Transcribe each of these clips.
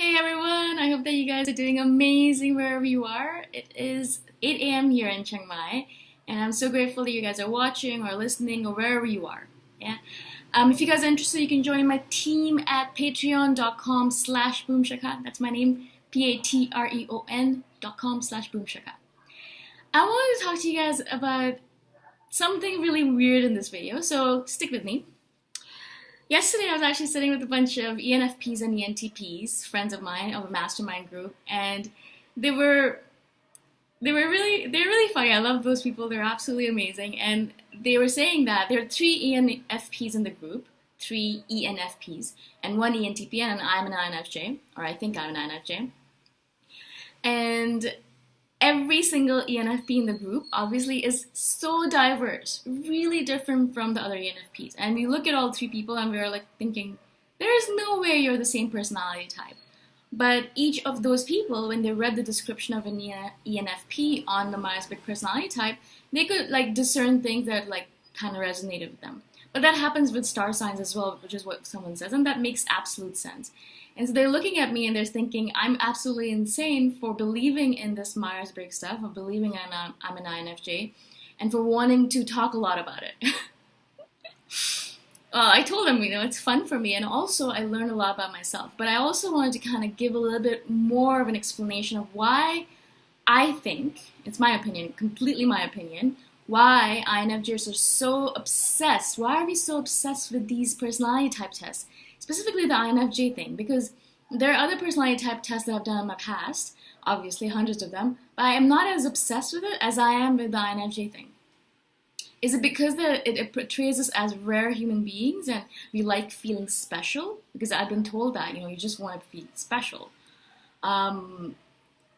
Hey everyone, I hope that you guys are doing amazing wherever you are. It is 8 a.m. here in Chiang Mai, and I'm so grateful that you guys are watching or listening or wherever you are. Yeah. If you guys are interested, you can join my team at patreon.com/boomshikha. That's my name, patreon.com/boomshikha. I wanted to talk to you guys about something really weird in this video, so stick with me. Yesterday, I was actually sitting with a bunch of ENFPs and ENTPs, friends of mine, of a mastermind group, and they're really funny. I love those people. They're absolutely amazing. And they were saying that there are 3 ENFPs in the group, 3 ENFPs, and 1 ENTP, and I'm an INFJ, or I think I'm an INFJ. And every single ENFP in the group obviously is so diverse, really different from the other ENFPs. And we look at all 3 people and we're like thinking, there's no way you're the same personality type. But each of those people, when they read the description of an ENFP on the Myers-Briggs personality type, they could like discern things that like kind of resonated with them. But that happens with star signs as well, which is what someone says, and that makes absolute sense. And so they're looking at me and they're thinking, I'm absolutely insane for believing in this Myers-Briggs stuff, of believing I'm an INFJ, and for wanting to talk a lot about it. I told them, it's fun for me, and also I learned a lot about myself. But I also wanted to kind of give a little bit more of an explanation of why I think, it's my opinion, completely my opinion, why INFJs are so obsessed. Why are we so obsessed with these personality type tests? Specifically the INFJ thing, because there are other personality type tests that I've done in my past, obviously hundreds of them, but I am not as obsessed with it as I am with the INFJ thing. Is it because it portrays us as rare human beings and we like feeling special? Because I've been told that, you just want to feel special.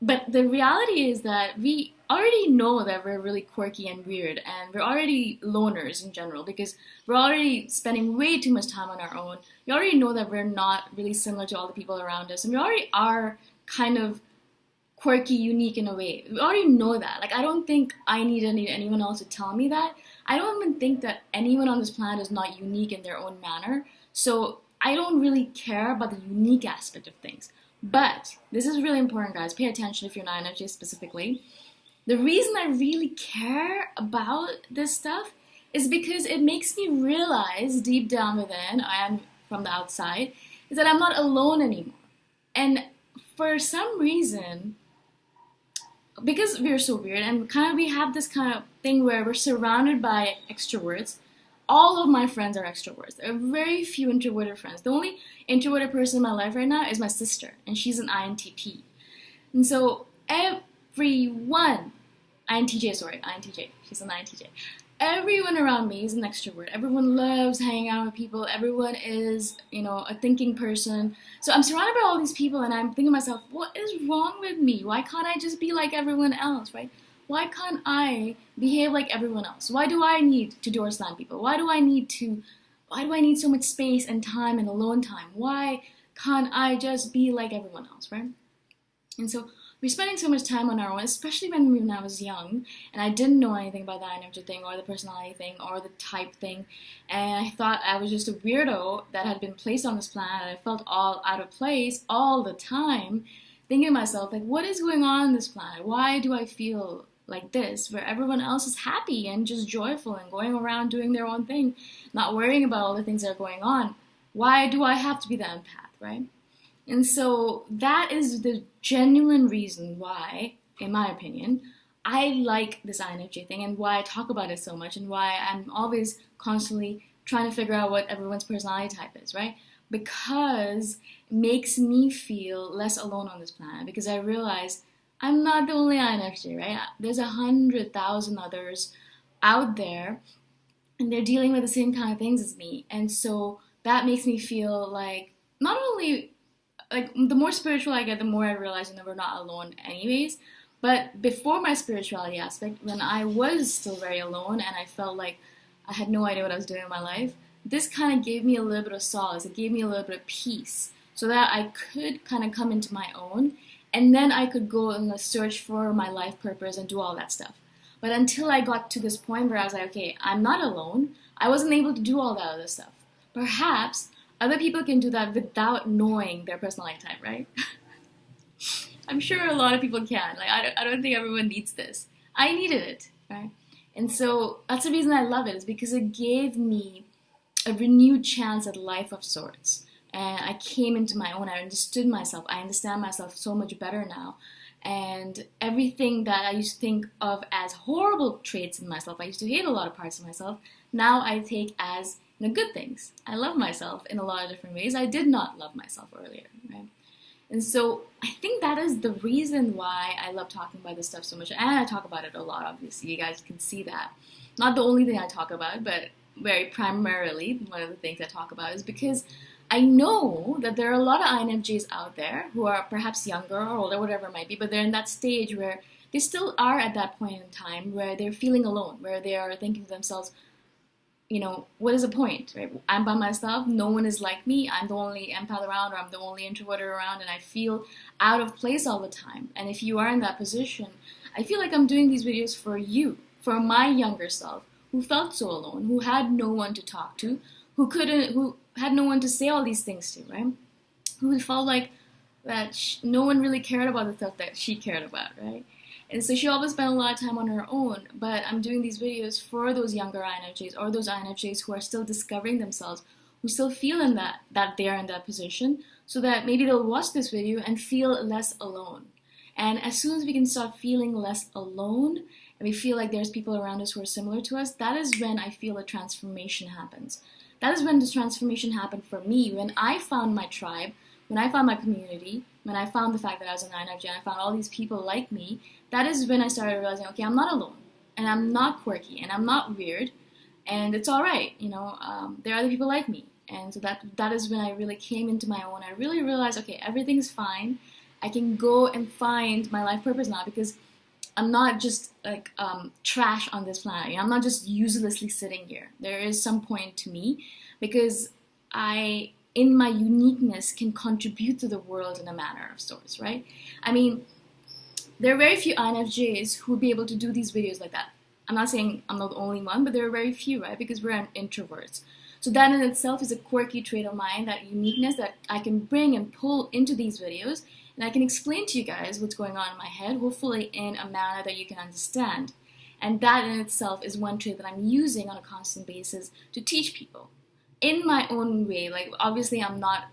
But the reality is that we already know that we're really quirky and weird, and we're already loners in general because we're already spending way too much time on our own. We already know that we're not really similar to all the people around us, and we already are kind of quirky, unique in a way. We already know that. Like, I don't think I need anyone else to tell me that. I don't even think that anyone on this planet is not unique in their own manner, so I don't really care about the unique aspect of things. But this is really important, guys. Pay attention if you're an INFJ specifically. The reason I really care about this stuff is because it makes me realize deep down within, and from the outside, is that I'm not alone anymore. And for some reason, because we're so weird and we have this kind of thing where we're surrounded by extroverts. All of my friends are extroverts. There are very few introverted friends. The only introverted person in my life right now is my sister, and she's an INTP. And so INTJ, she's an INTJ. Everyone around me is an extrovert. Everyone loves hanging out with people. Everyone is, a thinking person. So I'm surrounded by all these people, and I'm thinking to myself, what is wrong with me? Why can't I just be like everyone else, right? Why can't I behave like everyone else? Why do I need to door slam people? Why do I need so much space and time and alone time? Why can't I just be like everyone else, right? And so we're spending so much time on our own, especially when I was young, and I didn't know anything about the INFJ thing or the personality thing or the type thing, and I thought I was just a weirdo that had been placed on this planet, and I felt all out of place all the time, thinking to myself, like, what is going on this planet? Why do I feel like this, where everyone else is happy and just joyful and going around doing their own thing, not worrying about all the things that are going on? Why do I have to be the empath, right? And so that is the genuine reason why, in my opinion, I like this INFJ thing and why I talk about it so much and why I'm always constantly trying to figure out what everyone's personality type is, right? Because it makes me feel less alone on this planet, because I realize I'm not the only INFJ, right? There's 100,000 others out there, and they're dealing with the same kind of things as me. And so that makes me feel like, not only, like, the more spiritual I get, the more I realize we're not alone anyways. But before my spirituality aspect, when I was still very alone and I felt like I had no idea what I was doing in my life, this kind of gave me a little bit of solace. It gave me a little bit of peace so that I could kind of come into my own. And then I could go and search for my life purpose and do all that stuff. But until I got to this point where I was like, okay, I'm not alone, I wasn't able to do all that other stuff. Perhaps Other people can do that without knowing their personality type, right? I'm sure a lot of people can. Like, I don't think everyone needs this. I needed it, right? And so that's the reason I love it, is because it gave me a renewed chance at life of sorts. And I came into my own. I understood myself. I understand myself so much better now. And everything that I used to think of as horrible traits in myself, I used to hate a lot of parts of myself, now I take as good things. I love myself in a lot of different ways. I did not love myself earlier, right? And so I think that is the reason why I love talking about this stuff so much. And I talk about it a lot, obviously. You guys can see that. Not the only thing I talk about, but very primarily one of the things I talk about is because I know that there are a lot of INFJs out there who are perhaps younger or older, whatever it might be, but they're in that stage where they still are at that point in time where they're feeling alone, where they are thinking to themselves, what is the point, right? I'm by myself, no one is like me, I'm the only empath around, or I'm the only introvert around, and I feel out of place all the time. And if you are in that position, I feel like I'm doing these videos for you, for my younger self, who felt so alone, who had no one to talk to, who had no one to say all these things to, right? Who felt like that no one really cared about the stuff that she cared about, right? And so she always spent a lot of time on her own, but I'm doing these videos for those younger INFJs, or those INFJs who are still discovering themselves, who still feel in that they're in that position, so that maybe they'll watch this video and feel less alone. And as soon as we can start feeling less alone, and we feel like there's people around us who are similar to us, that is when I feel a transformation happens. That is when this transformation happened for me, when I found my tribe, when I found my community, when I found the fact that I was an INFJ and I found all these people like me. That is when I started realizing, okay, I'm not alone, and I'm not quirky, and I'm not weird, and it's all right. There are other people like me. And so that is when I really came into my own. I really realized, okay, everything's fine. I can go and find my life purpose now, because I'm not just like trash on this planet. I'm not just uselessly sitting here. There is some point to me, because I, in my uniqueness, can contribute to the world in a manner of sorts, right? I mean, there are very few INFJs who would be able to do these videos like that. I'm not saying I'm not the only one, but there are very few, right? Because we're introverts. So that in itself is a quirky trait of mine, that uniqueness that I can bring and pull into these videos, and I can explain to you guys what's going on in my head, hopefully in a manner that you can understand. And that in itself is one trait that I'm using on a constant basis to teach people in my own way. Like, obviously I'm not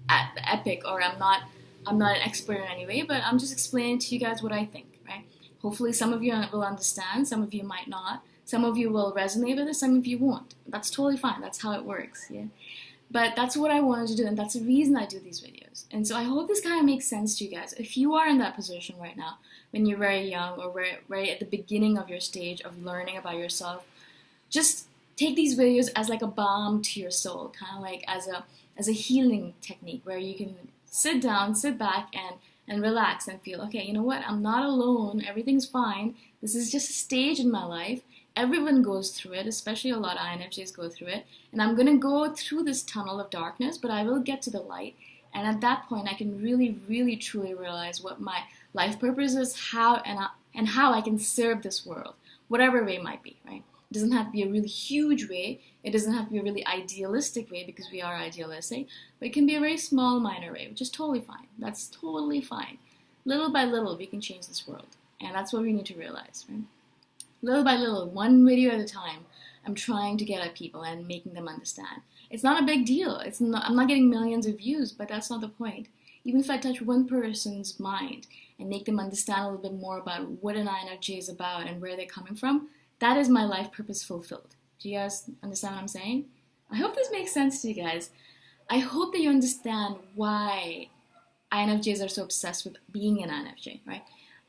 at the epic, or I'm not an expert in any way, but I'm just explaining to you guys what I think, right? Hopefully some of you will understand, some of you might not. Some of you will resonate with it, some of you won't. That's totally fine. That's how it works, yeah? But that's what I wanted to do, and that's the reason I do these videos. And so I hope this kind of makes sense to you guys. If you are in that position right now, when you're very young, or right at the beginning of your stage of learning about yourself, just take these videos as like a balm to your soul, kind of like as a healing technique, where you can sit down, sit back, and relax and feel, okay, you know what? I'm not alone. Everything's fine. This is just a stage in my life. Everyone goes through it, especially a lot of INFJs go through it. And I'm going to go through this tunnel of darkness, but I will get to the light. And at that point, I can really, really, truly realize what my life purpose is, how I can serve this world, whatever way it might be, right? It doesn't have to be a really huge way. It doesn't have to be a really idealistic way, because we are idealistic. But it can be a very small, minor way, which is totally fine. That's totally fine. Little by little, we can change this world. And that's what we need to realize, right? Little by little, one video at a time, I'm trying to get at people and making them understand. It's not a big deal. I'm not getting millions of views, but that's not the point. Even if I touch one person's mind and make them understand a little bit more about what an INFJ is about and where they're coming from, that is my life purpose fulfilled. Do you guys understand what I'm saying? I hope this makes sense to you guys. I hope that you understand why INFJs are so obsessed with being an INFJ, right?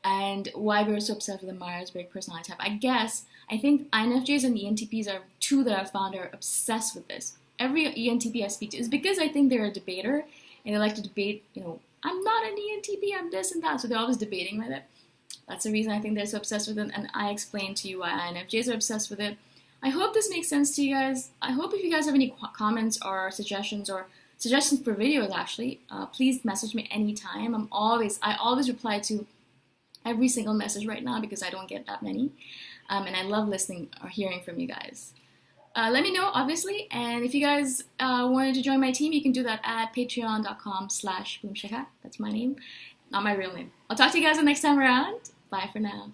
And why we're so obsessed with the Myers-Briggs personality type. I think INFJs and ENTPs are two that I've found are obsessed with this. Every ENTP I speak to is because I think they're a debater, and they like to debate, I'm not an ENTP, I'm this and that. So they're always debating with it. That's the reason I think they're so obsessed with it, and I explained to you why INFJs are obsessed with it. I hope this makes sense to you guys. I hope if you guys have any comments or suggestions for videos, actually, please message me anytime. I always reply to every single message right now, because I don't get that many. And I love listening or hearing from you guys. let me know, obviously. And if you guys wanted to join my team, you can do that at patreon.com/boomshikha. That's my name, not my real name. I'll talk to you guys the next time around. Bye for now.